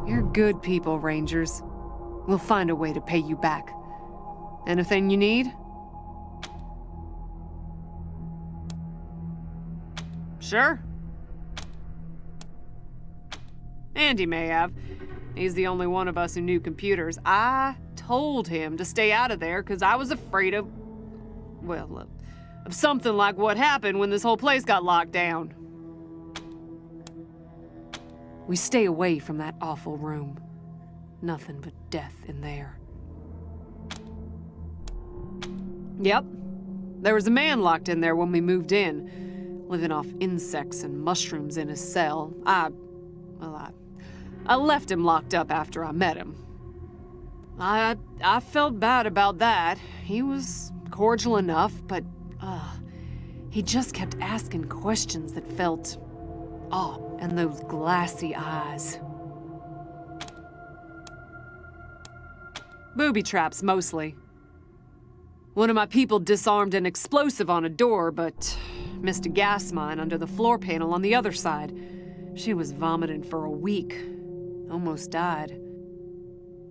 You're good people, Rangers. We'll find a way to pay you back. Anything you need? Sure. Andy may have. He's the only one of us who knew computers. I told him to stay out of there because I was afraid of, well, of something like what happened when this whole place got locked down. We stay away from that awful room. Nothing but death in there. Yep. There was a man locked in there when we moved in, living off insects and mushrooms in his cell. I left him locked up after I met him. I felt bad about that. He was cordial enough, but he just kept asking questions that felt off, and those glassy eyes. Booby traps, mostly. One of my people disarmed an explosive on a door, but missed a gas mine under the floor panel on the other side. She was vomiting for a week. Almost died.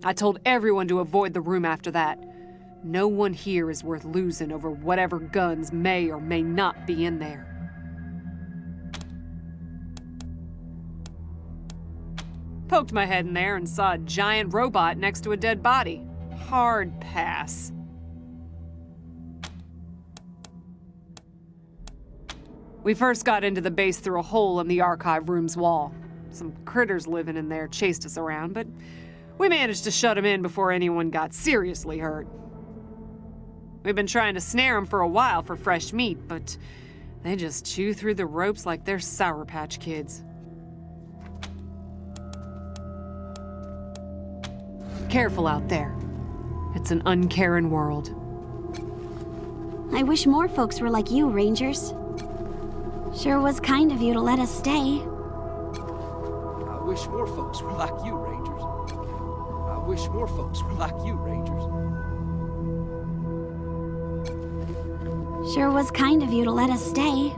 I told everyone to avoid the room after that. No one here is worth losing over whatever guns may or may not be in there. Poked my head in there and saw a giant robot next to a dead body. Hard pass. We first got into the base through a hole in the archive room's wall. Some critters living in there chased us around, but we managed to shut them in before anyone got seriously hurt. We've been trying to snare them for a while for fresh meat, but they just chew through the ropes like they're Sour Patch Kids. Careful out there. It's an uncaring world. I wish more folks were like you, Rangers. Sure was kind of you to let us stay. I wish more folks were like you, Rangers. I wish more folks were like you, Rangers. Sure was kind of you to let us stay.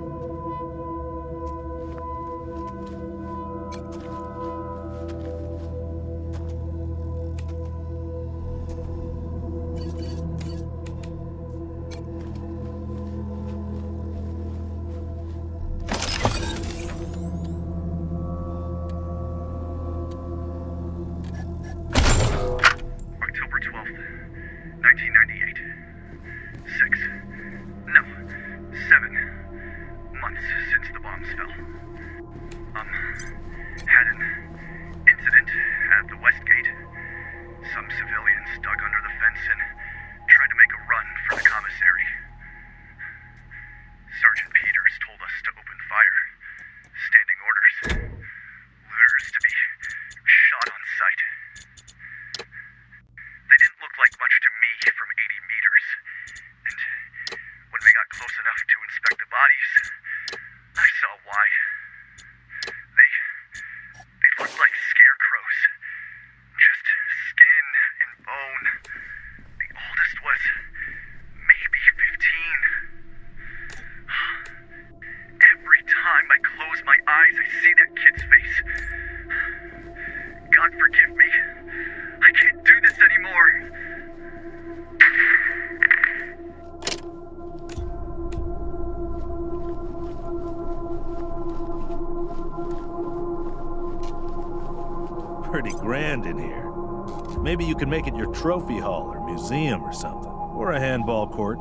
Pretty grand in here. Maybe you can make it your trophy hall or museum or something. Or a handball court.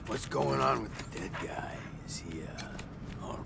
What's going on with the dead guy? Is he, all...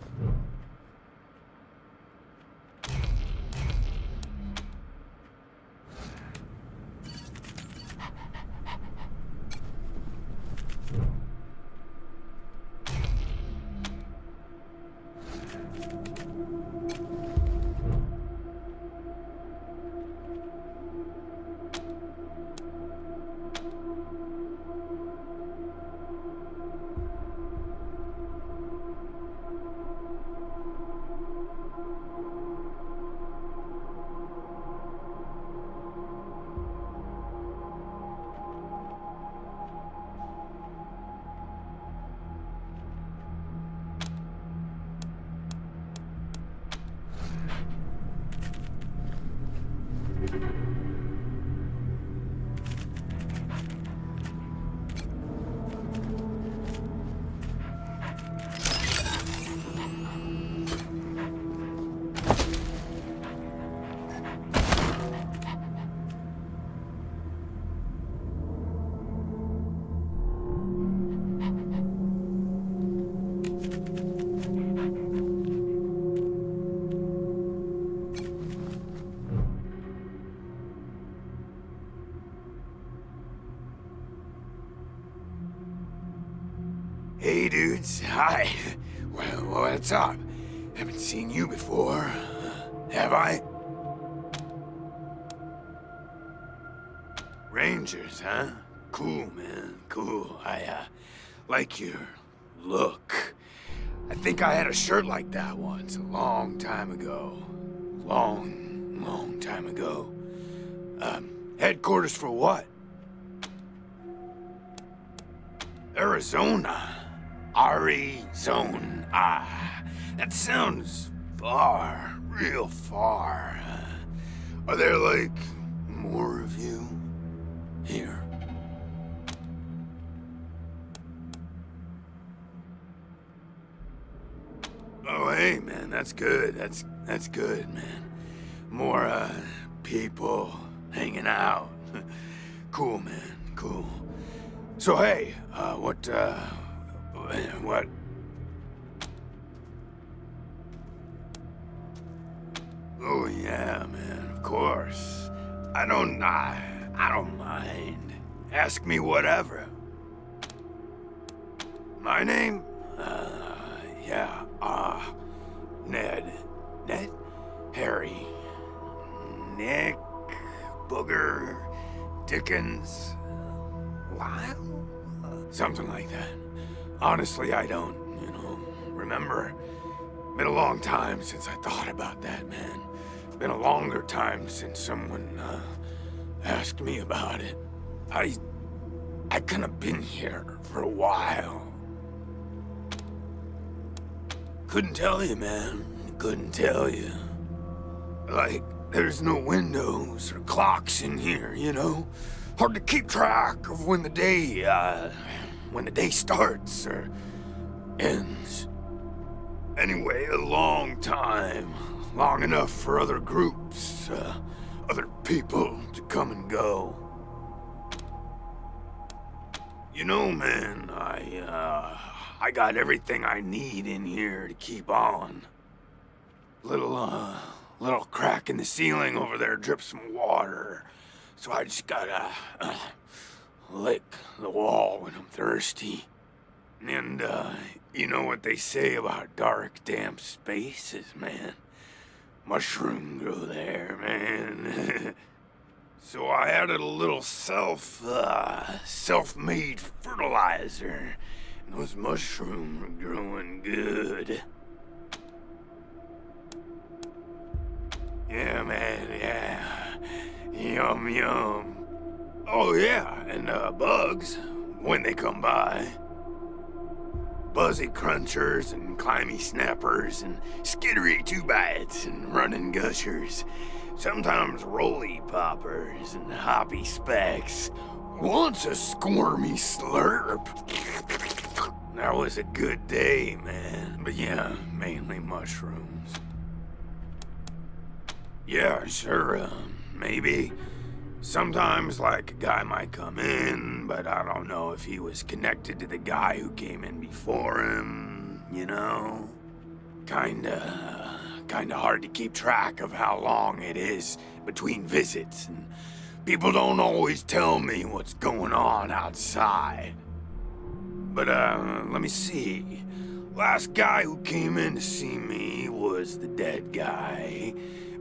Hey, dudes. Hi. Well, what's up? Haven't seen you before. Have I? Rangers, huh? Cool, man. Cool. I, like your look. I think I had a shirt like that once, a long time ago. Long time ago. Headquarters for what? Arizona. Arizona. That sounds far, real far. Are there, like, more of you here? Oh, hey, man, that's good. That's good, man. More, people hanging out. Cool, man, cool. So, hey, what? Oh, yeah, man, of course. I don't mind. Ask me whatever. My name? Yeah, Ned. Ned? Harry. Nick. Booger. Dickens. Lyle? Something like that. Honestly, I don't, remember. Been a long time since I thought about that, man. Been a longer time since someone, asked me about it. I kinda been here for a while. Couldn't tell you, man. Couldn't tell you. Like, there's no windows or clocks in here, Hard to keep track of when the day starts or ends. Anyway, a long time. Long enough for other groups, other people to come and go. Man, I got everything I need in here to keep on. Little crack in the ceiling over there drips some water. So I just gotta lick the wall when I'm thirsty. And, you know what they say about dark, damp spaces, man. Mushroom grow there, man. So I added a little self-made fertilizer. And those mushrooms are growing good. Yeah, man, yeah. Yum, yum. Oh, yeah, and bugs, when they come by. Buzzy crunchers and climby snappers and skittery two-bites and running gushers. Sometimes roly poppers and hoppy specks. Once a squirmy slurp. That was a good day, man. But yeah, mainly mushrooms. Yeah, sure, maybe. Sometimes, like, a guy might come in, but I don't know if he was connected to the guy who came in before him, you know? Kinda hard to keep track of how long it is between visits, and people don't always tell me what's going on outside. But, let me see. Last guy who came in to see me was the dead guy.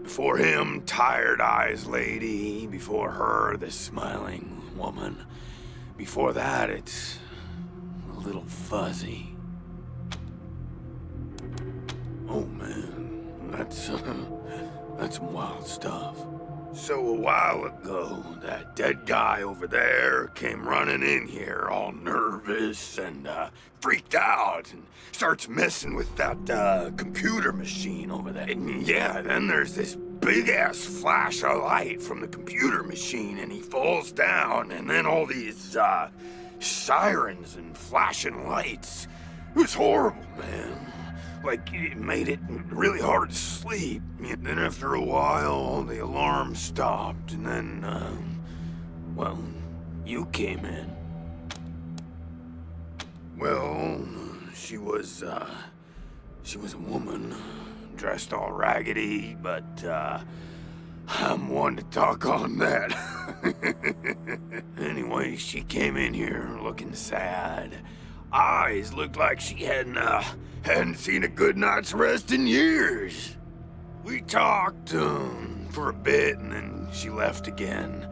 Before him, Tired Eyes Lady. Before her, the Smiling Woman. Before that, it's a little fuzzy. Oh man, that's some wild stuff. So a while ago, that dead guy over there came running in here all nervous and freaked out and starts messing with that computer machine over there. And yeah, then there's this big-ass flash of light from the computer machine and he falls down, and then all these sirens and flashing lights. It was horrible, man. Like, it made it really hard to sleep. And then after a while, the alarm stopped, and then, well, you came in. Well, she was a woman, dressed all raggedy, but, I'm one to talk on that. Anyway, she came in here looking sad. Eyes looked like she hadn't seen a good night's rest in years. We talked for a bit, and then she left again.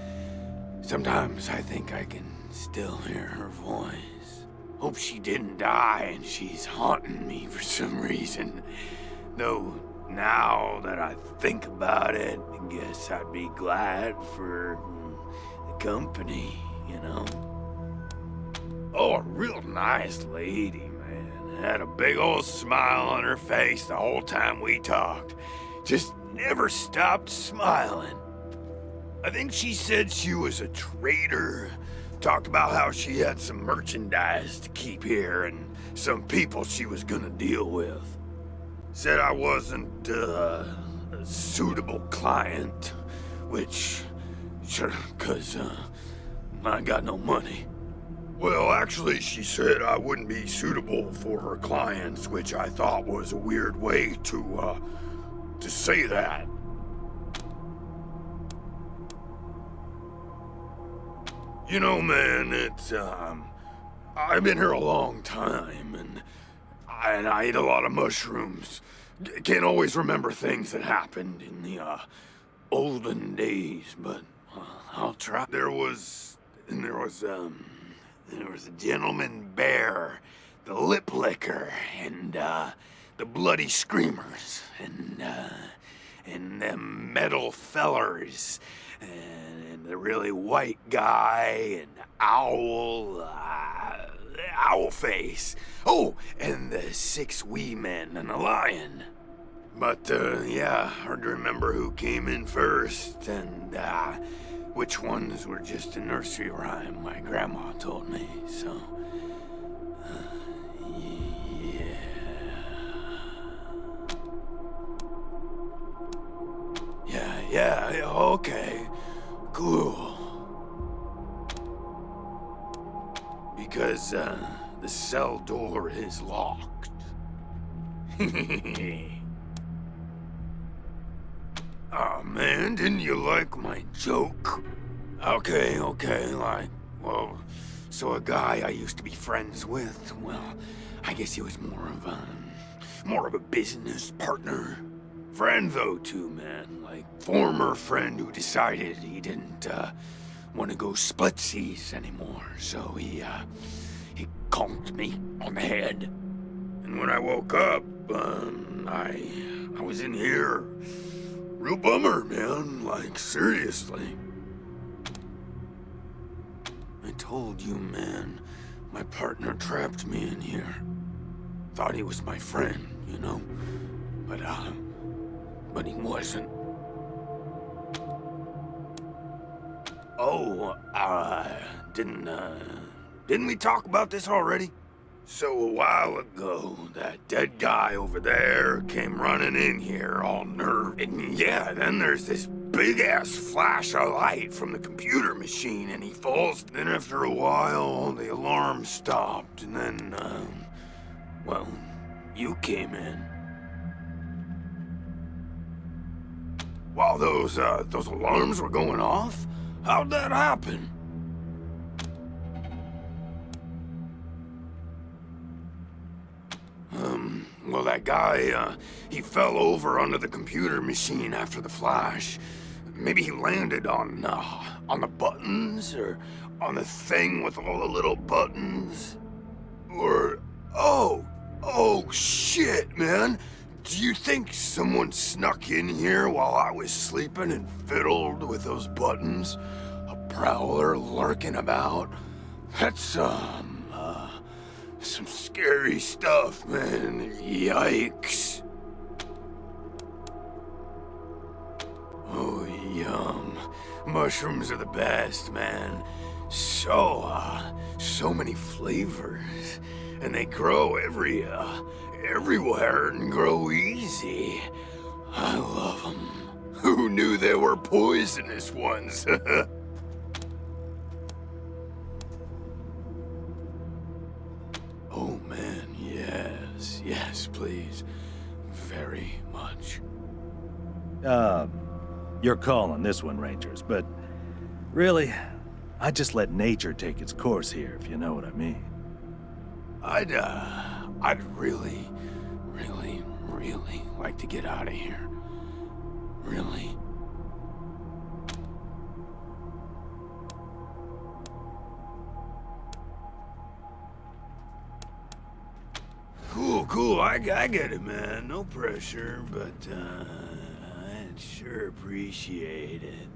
Sometimes I think I can still hear her voice. Hope she didn't die and she's haunting me for some reason. Though now that I think about it, I guess I'd be glad for the company, you know? Oh, a real nice lady, man. Had a big old smile on her face the whole time we talked. Just never stopped smiling. I think she said she was a trader. Talked about how she had some merchandise to keep here and some people she was gonna deal with. Said I wasn't a suitable client, which, sure, 'cause I got no money. Well, actually, she said I wouldn't be suitable for her clients, which I thought was a weird way to say that. You know, man, it's, I've been here a long time, and I ate a lot of mushrooms. Can't always remember things that happened in the, olden days, but I'll try. There was a gentleman bear, the lip licker, and the bloody screamers, and them metal fellers, and the really white guy, and owl face. Oh, and the 6 wee men and a lion. But yeah, hard to remember who came in first, and which ones were just a nursery rhyme my grandma told me, so... Yeah, okay. Cool. Because, the cell door is locked. Aw, man, didn't you like my joke? Okay, like, well, so a guy I used to be friends with, well, I guess he was more of a business partner. Friend, though, too, man. Like, former friend who decided he didn't, want to go splitsies anymore, so he conked me on the head. And when I woke up, I was in here. Real bummer, man, like, seriously. I told you, man, my partner trapped me in here. Thought he was my friend, you know? But he wasn't. Oh, didn't we talk about this already? So a while ago, that dead guy over there came running in here all nervous. And yeah, then there's this big-ass flash of light from the computer machine, and he falls. Then after a while, the alarm stopped, and then, well, you came in. While those alarms were going off? How'd that happen? Well, that guy, he fell over under the computer machine after the flash. Maybe he landed on the buttons, or on the thing with all the little buttons. Or, oh, shit, man. Do you think someone snuck in here while I was sleeping and fiddled with those buttons? A prowler lurking about? That's some scary stuff, man. Yikes. Oh, yum. Mushrooms are the best, man. So many flavors. And they grow everywhere and grow easy. I love them. Who knew there were poisonous ones? Oh man, yes, please. Very much. You're calling this one, Rangers, but really, I just let nature take its course here, if you know what I mean. I'd really like to get out of here. Really. Cool, I get it, man. No pressure, but, I'd sure appreciate it.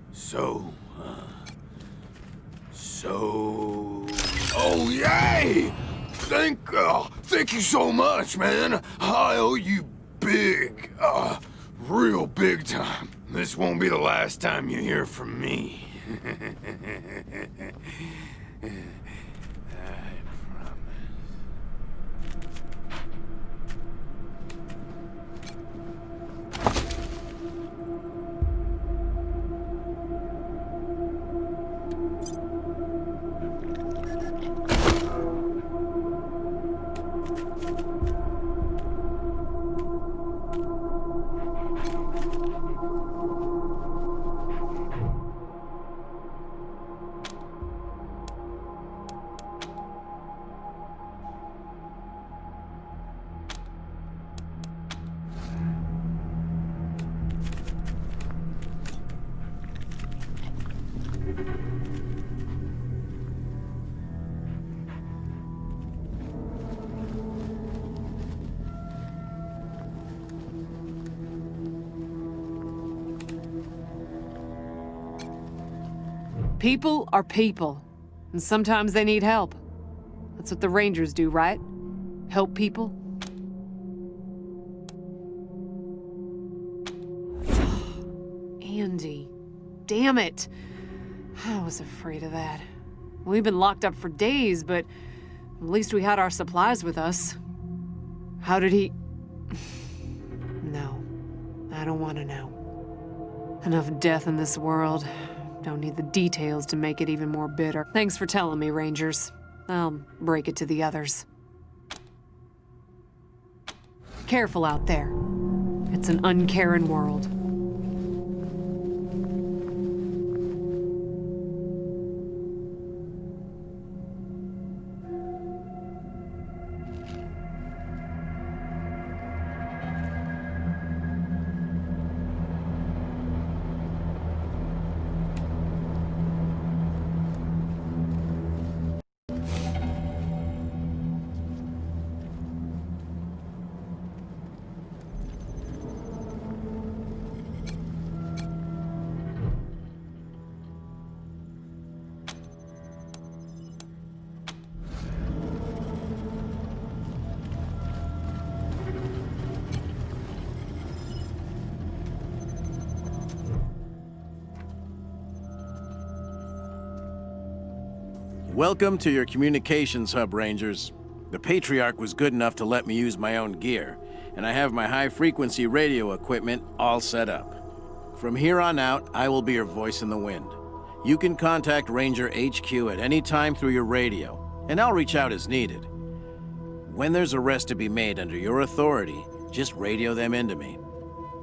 Oh, yay! Thank you so much, man. I owe you big, real big time. This won't be the last time you hear from me. People are people, and sometimes they need help. That's what the Rangers do, right? Help people? Andy. Damn it. I was afraid of that. We've been locked up for days, but at least we had our supplies with us. How did he... No. I don't want to know. Enough death in this world. Don't need the details to make it even more bitter. Thanks for telling me, Rangers. I'll break it to the others. Careful out there. It's an uncaring world. Welcome to your communications hub, Rangers. The Patriarch was good enough to let me use my own gear, and I have my high-frequency radio equipment all set up. From here on out, I will be your voice in the wind. You can contact Ranger HQ at any time through your radio, and I'll reach out as needed. When there's arrests to be made under your authority, just radio them into me.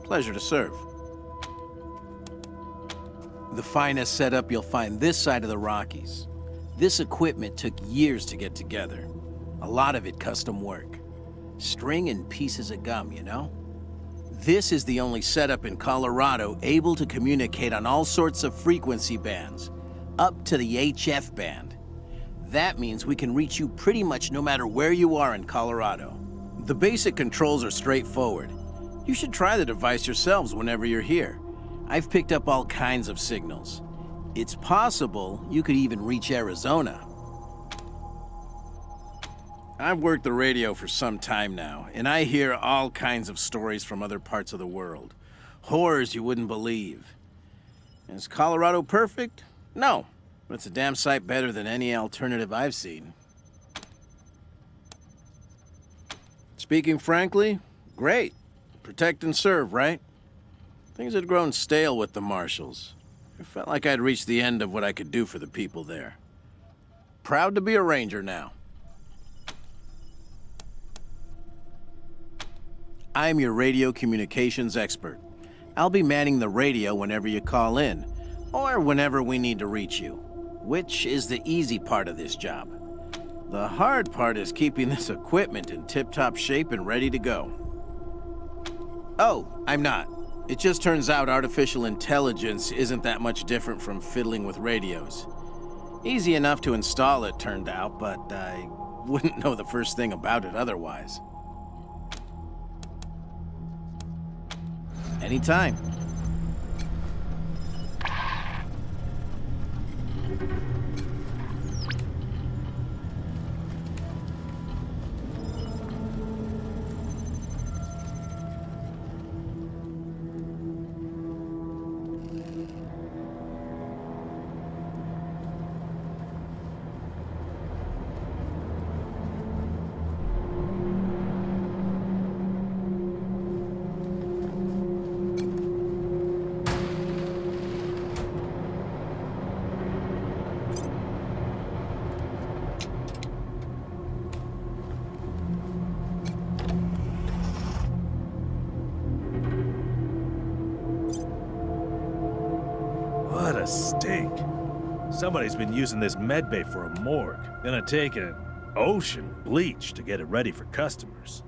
Pleasure to serve. The finest setup you'll find this side of the Rockies. This equipment took years to get together. A lot of it custom work. String and pieces of gum, you know? This is the only setup in Colorado able to communicate on all sorts of frequency bands, up to the HF band. That means we can reach you pretty much no matter where you are in Colorado. The basic controls are straightforward. You should try the device yourselves whenever you're here. I've picked up all kinds of signals. It's possible you could even reach Arizona. I've worked the radio for some time now, and I hear all kinds of stories from other parts of the world. Horrors you wouldn't believe. Is Colorado perfect? No, but it's a damn sight better than any alternative I've seen. Speaking frankly, great. Protect and serve, right? Things had grown stale with the Marshals. It felt like I'd reached the end of what I could do for the people there. Proud to be a Ranger now. I'm your radio communications expert. I'll be manning the radio whenever you call in, or whenever we need to reach you, which is the easy part of this job. The hard part is keeping this equipment in tip-top shape and ready to go. Oh, I'm not. It just turns out artificial intelligence isn't that much different from fiddling with radios. Easy enough to install, it turned out, but I wouldn't know the first thing about it otherwise. Anytime. What a stink. Somebody's been using this medbay for a morgue. Gonna take an ocean bleach to get it ready for customers.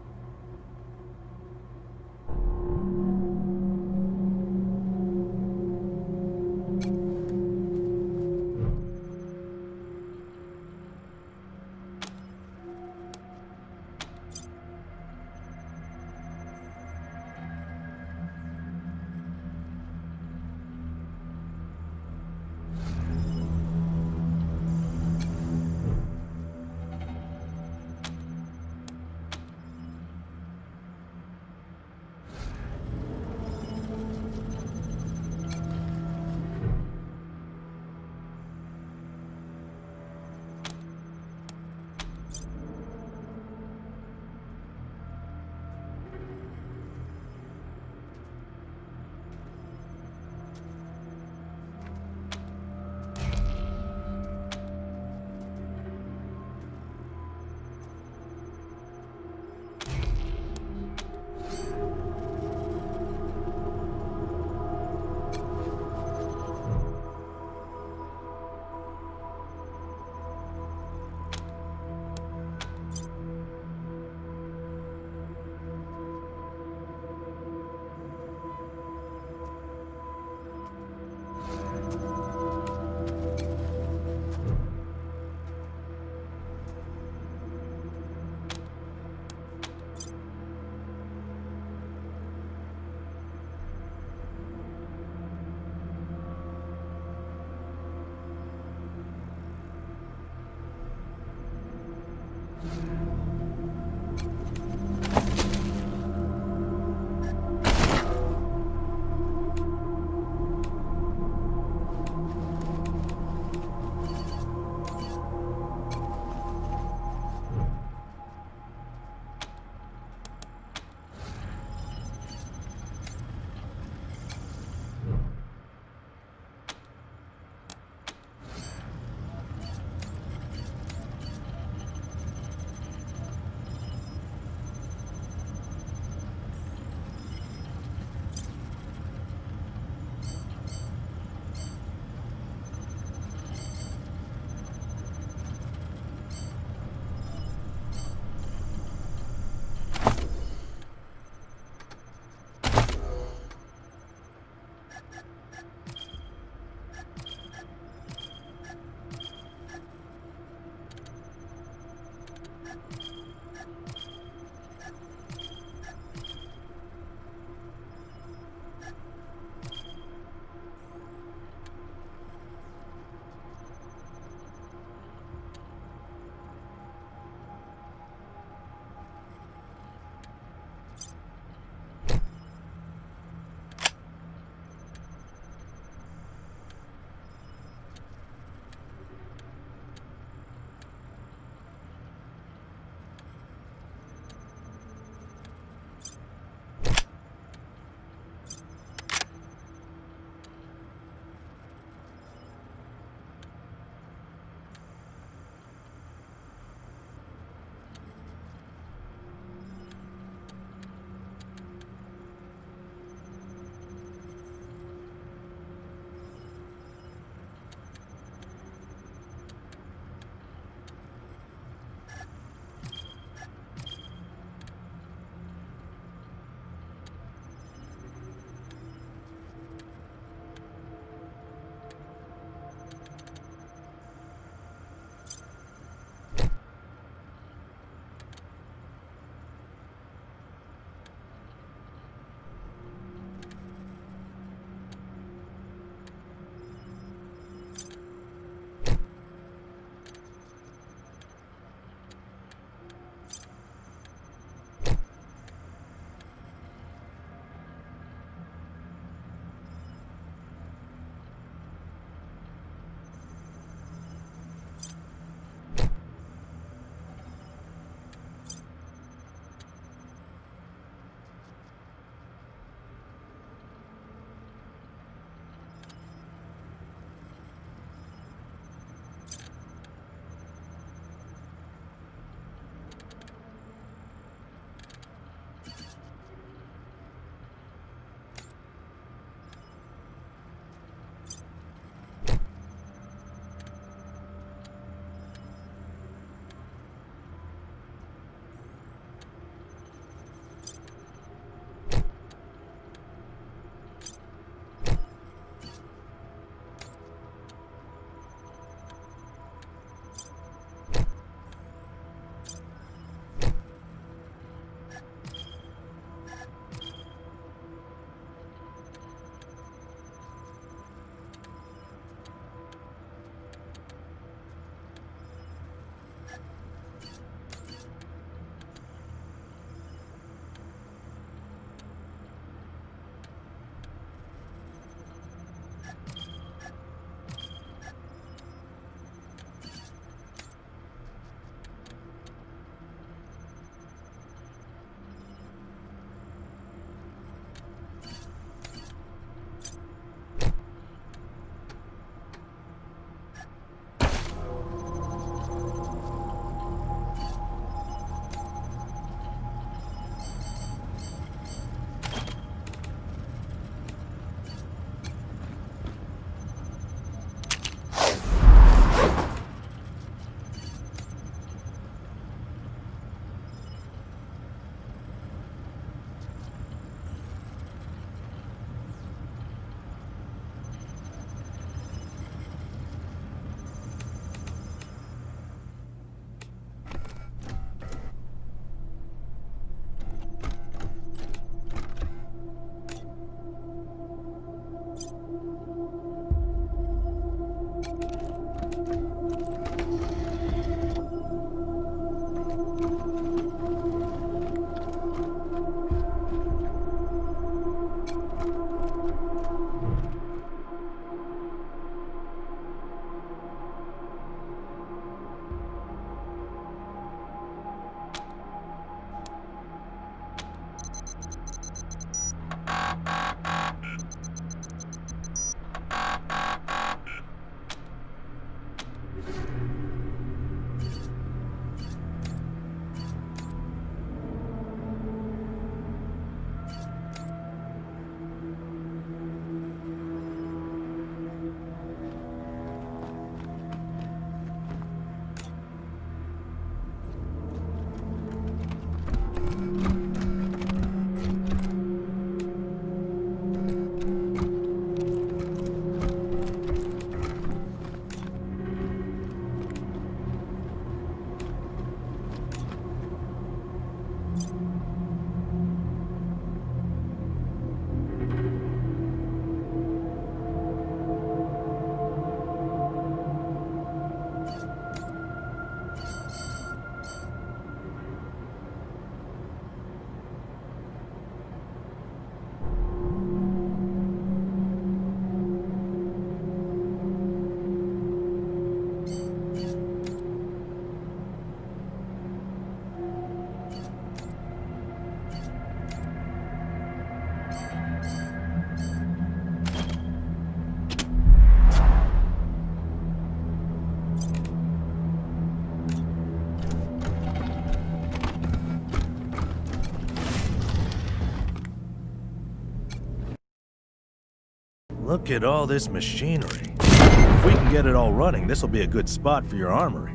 Look at all this machinery. If we can get it all running, this will be a good spot for your armory.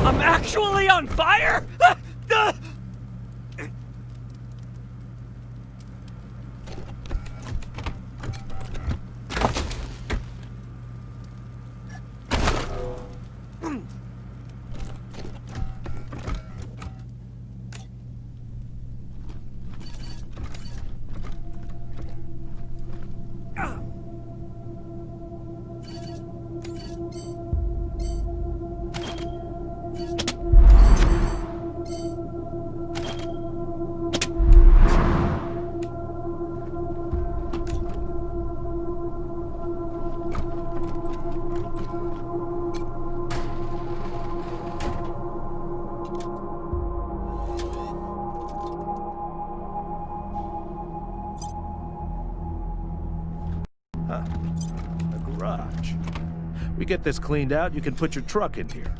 I'm actually on fire? A garage. We get this cleaned out, you can put your truck in here.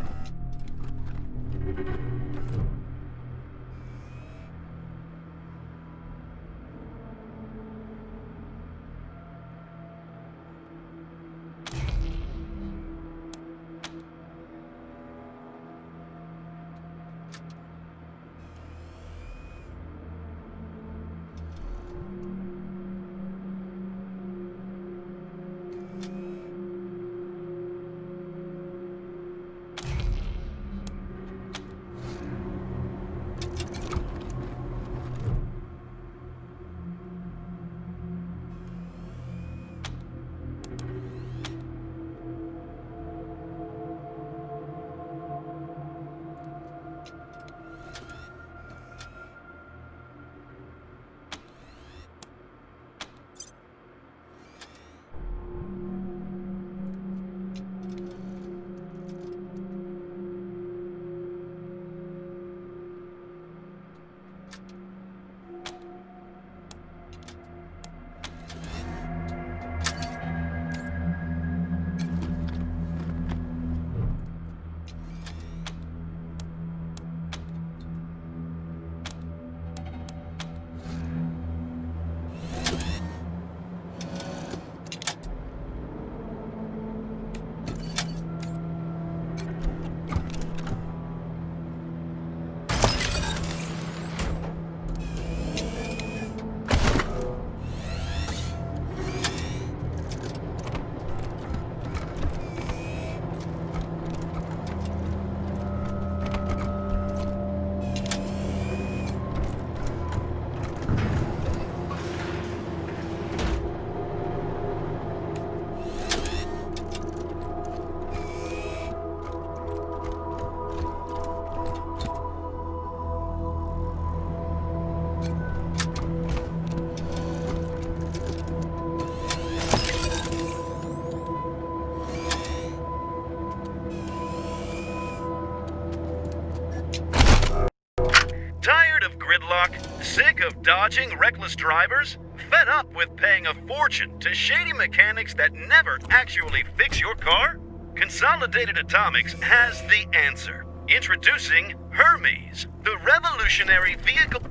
gridlock? Sick of dodging reckless drivers? Fed up with paying a fortune to shady mechanics that never actually fix your car? Consolidated Atomics has the answer. Introducing Hermes, the revolutionary vehicle...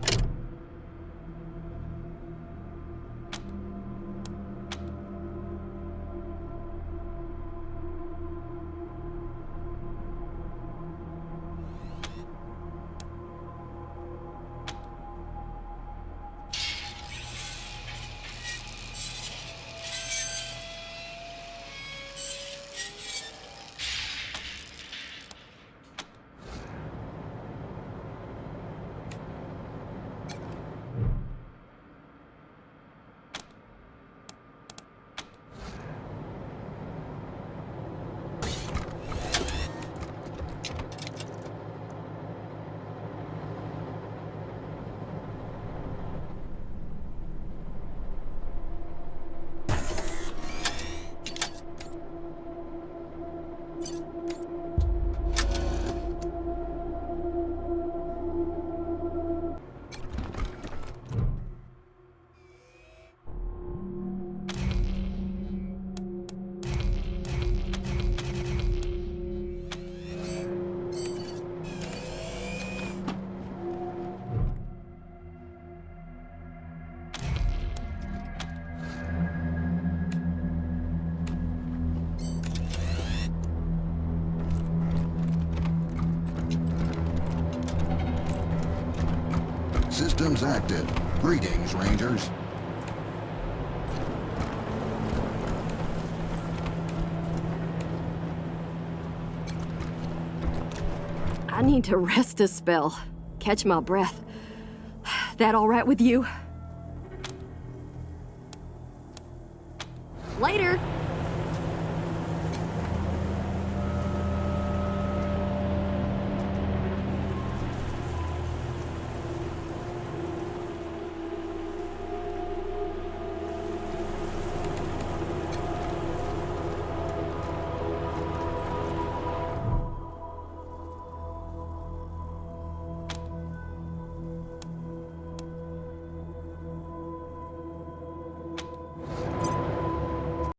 Systems active. Greetings, Rangers. I need to rest a spell. Catch my breath. That all right with you? Later.